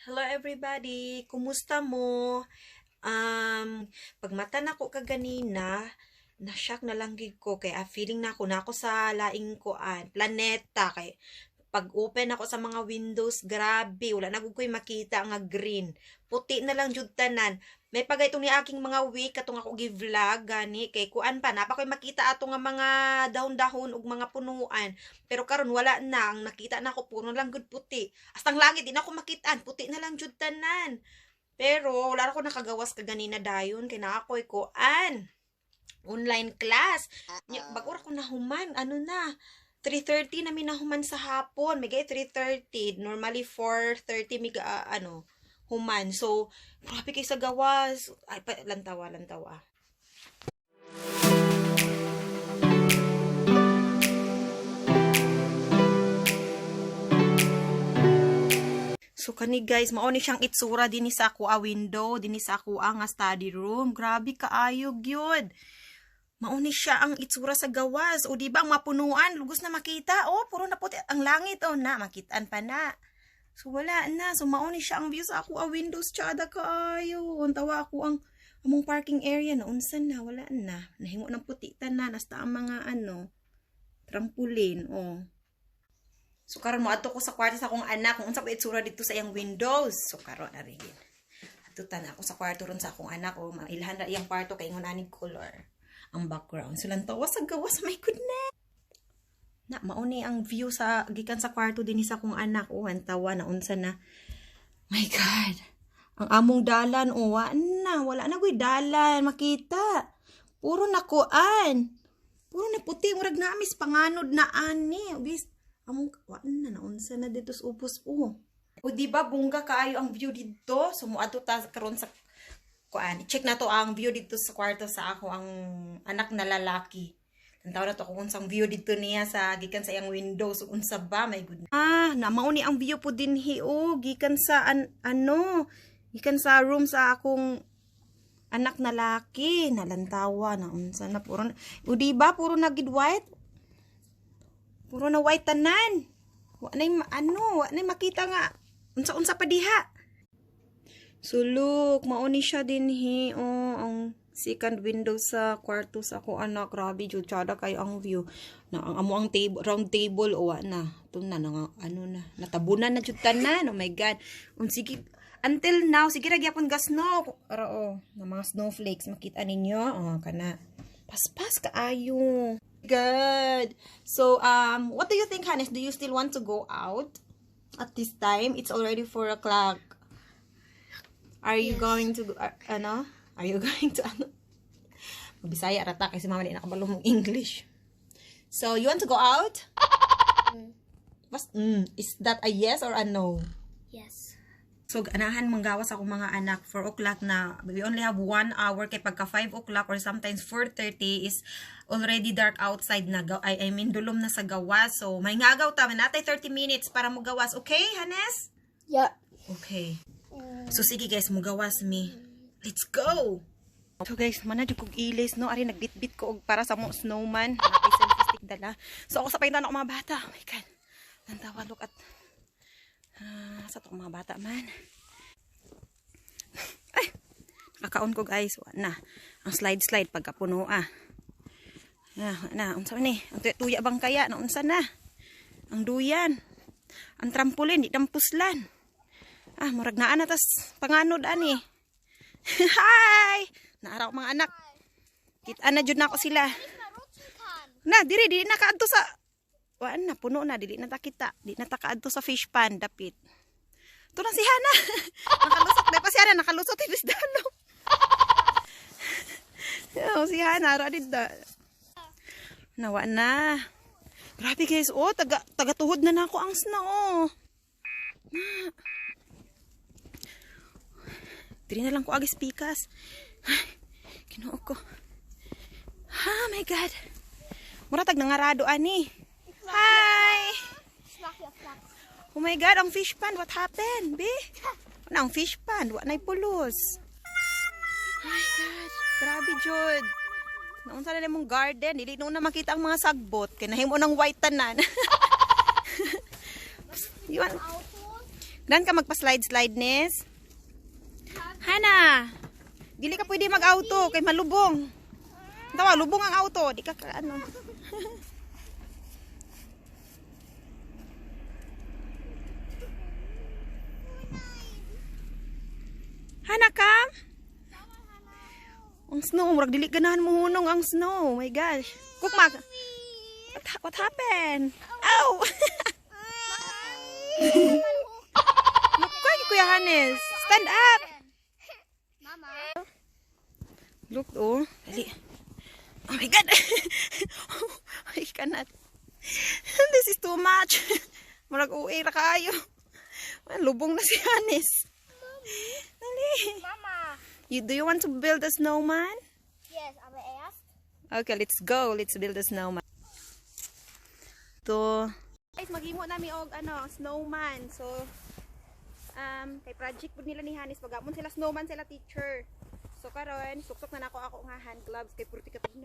Hello everybody! Kumusta mo? Pagmata na ko kaganina, na-shock na lang gid ko kay feeling na ako sa laing kuan, planeta kay pag open ako sa mga windows, grabe, wala na gud ko'y makita nga green. Puti na lang jud tanan. May pagay itong ni aking mga week katong ako gi-vlog gani kay kuan pa napa ko'y makita ato nga mga dahon-dahon ug mga punuan. Pero karon wala na, ang nakita na ko puro lang gud puti. Hasta ang langit di na ako makitaan, puti na lang jud tanan. Pero wala na ako nakagawas kaganina dayon kay naa ko'y kuan online class. Bago ra ko nahuman, ano na, 3:30 na minahuman sa hapon. May 3:30. Normally 4:30 mig human. So, grabe kay sa gawas. Ay, lantawa. So kani guys, mao ni siyang itsura dinhi sa ako window, dinhi sa ako nga study room. Grabe kaayog gyud. Mauni siya ang itsura sa gawas. O diba ang mapunuan, lugos na makita. O, puro na puti. Ang langit, o na, makitaan pa na. So, wala na. So, mauni siya ang view sa ako. Windows, tsada kaayo. Tawa ako ang among parking area na. Unsan na, wala na. Nahingo ng puti na. Nasta ang mga, trampoline, o. So, karon mo, ato ko sa kwarto sa akong anak. Kung unsa pa itsura dito sa iyang windows. So, karon na rin. Atutan ako sa kwarto ron sa akong anak. O, ilhan na iyang kwarto kay ingon aning color ang background. So, lang tawa sa gawas. My goodness! Na, mauni ang view sa, gikan sa kwarto din sa kong anak. Oh, ang tawa na, unsa na. My God! Ang among dalan, oh, wala na ko'y dalan, makita. Puro nakuan. Puro na puti, murag na amis, panganod na ani. Obis, among, unsa na dito sa upos, oh. O, diba, bungga kaayo ang view dito. So, muadto ta karon sa kuan. Check na to ang view dito sa kwarto sa ako ang anak na lalaki. Tantaw na to kung unsang view dito niya sa gikan sa iyang windows unsa ba, my goodness. Na mauni ang view po dinhi gikan sa gikan sa room sa akong anak na lalaki. Nalantawa na unsa na puro o diba puro na gid white. Puro na white tanan. Wa nay makita nga unsa pa diha. So look, mauni siya dinhi ang second window sa kwarto sa ako anak. Grabe jud tsada kay ang view. Na ang amo ang table, round table o na. Ito na natabunan na jud tanan. Oh my god. Sige until now sige ra gyapon ga snow. Ara na mga snowflakes makita ninyo. Kana. Paspas kaayo. Good. So what do you think, Hannes? Do you still want to go out at this time? It's already 4 o'clock. Are you going to Are you going to Bisaya rata kasi mama di nakabalo mong English. So, you want to go out? Is that a yes or a no? Yes. So, anahan manggawas ako mga anak 4 o'clock na we only have 1 hour kay pagka 5 o'clock or sometimes 4:30 is already dark outside na. I mean dulom na sa gawas. So, may ngagaw ta natay 30 minutes para mo gawas. Okay, Hannes? Yeah. Okay. So, sige guys, mugawas mi. Let's go! So guys, manadyo kong ilis, no? Ari, nagbitbit ko para sa mga snowman. Nakay selfie stick dala. So, ako sa paintan ako mga bata. Oh my God. Nantawa, look at... sa itong mga bata man. Ay! Nakakaon ko guys. Na. Ang slide pagkapuno, unsa man eh. Ang tuya bang kaya? Unsa na? Ang duyan. Ang trampolin, di tampuslan. Murag na tas panganod ani. Hi! Naaraw mga anak. Kita na jud nako sila. Na diri na kaadto sa puno na dili na ta kita. Di na ta kaadto sa fish pan dapit. To na si Hana. Nakalusot na pa si Hana nakalusot ilis dalo. Yo si Hana ra didda. Nawa na. Grabe guys, taga tuhod na nako ang snow. Diri na lang ko agis pikas. Ay, kinuo ko. My God. Muratag nangarado ani. Hi! Oh my God, ang fish pond. What happened, be? Ang fish pond. What na'y pulos? Oh my God. Grabe, Jod. Naunsa na mong garden. Dili na makita ang mga sagbot. Kaya nahimo ng white tanan. Dan ka magpa-slide-slide, Nes? Hana! Dili ka pwede mag-auto kay malubong. Tawa, lubong ang auto. Di ka ano. Hana ka? Ang snow, murag dili ganahan mo hunong ang snow. Oh my gosh. Kukma. What happened? Ow! Look, Kuya Hannes. Stand up. Mama. Look, oh. Dali. Oh my God. I cannot. This is too much. Murag uwi ra kaayo. Lubong na si Hannes. Dali. Mama. Do you want to build a snowman? Yes, I'm asked. Okay, let's go. Let's build a snowman. To guys, maghimo nami og ano, snowman. So kay project pud nila ni Hannes pagamon sila snowman sila teacher. So karon suksok na nako ako nga hand gloves kay purti ka pud.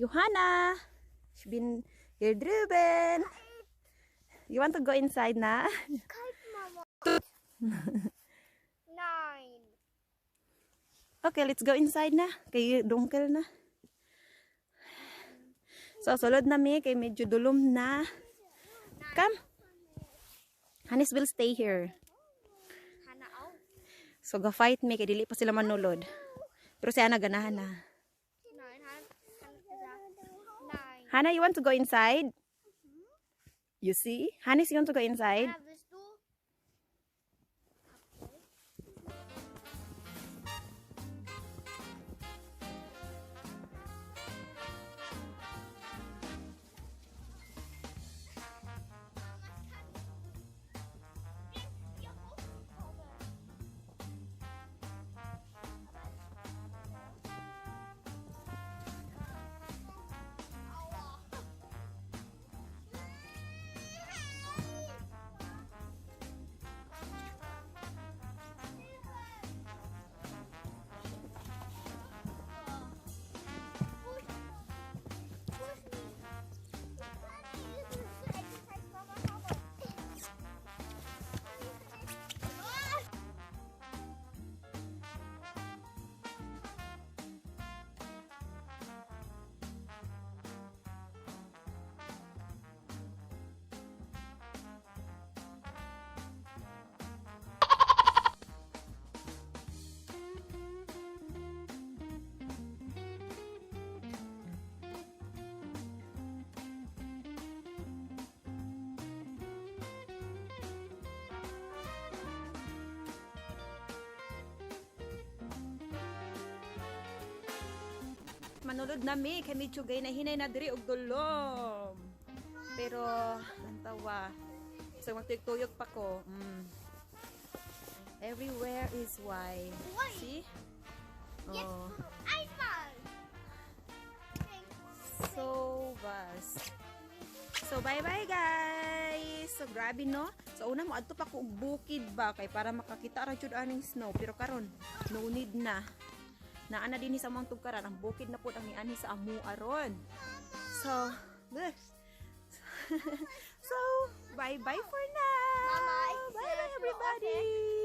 Johanna, she's been here driven. You want to go inside na? Mama. 9. Okay, let's go inside na. Kay dungkel na. So, sulod na mi kay medyo dulom na. Hanis will stay here. Hana out. So, ga-fight me, kay dili pa sila manulod. Pero si Hana ganahan na. 9, nine. Hana, you want to go inside? You see? Hanis, you want to go inside? Have this too. Manulod na mi, kay medyo gay na hinay na diri og dulom. Pero, lantawa. So, magtuyok pa ko. Everywhere is white. White. See? Yes, Oh, iPhone. so vast. So, bye-bye guys! So, grabe no? So, una mo, adto pa ko og bukid ba? Kay para makakita ra jud aning snow. Pero karon no need na. Naana din sa mga tugkaran, ang bukid na po ang niani sa amu aron. So, so, bye-bye for now! Mama, Bye-bye everybody!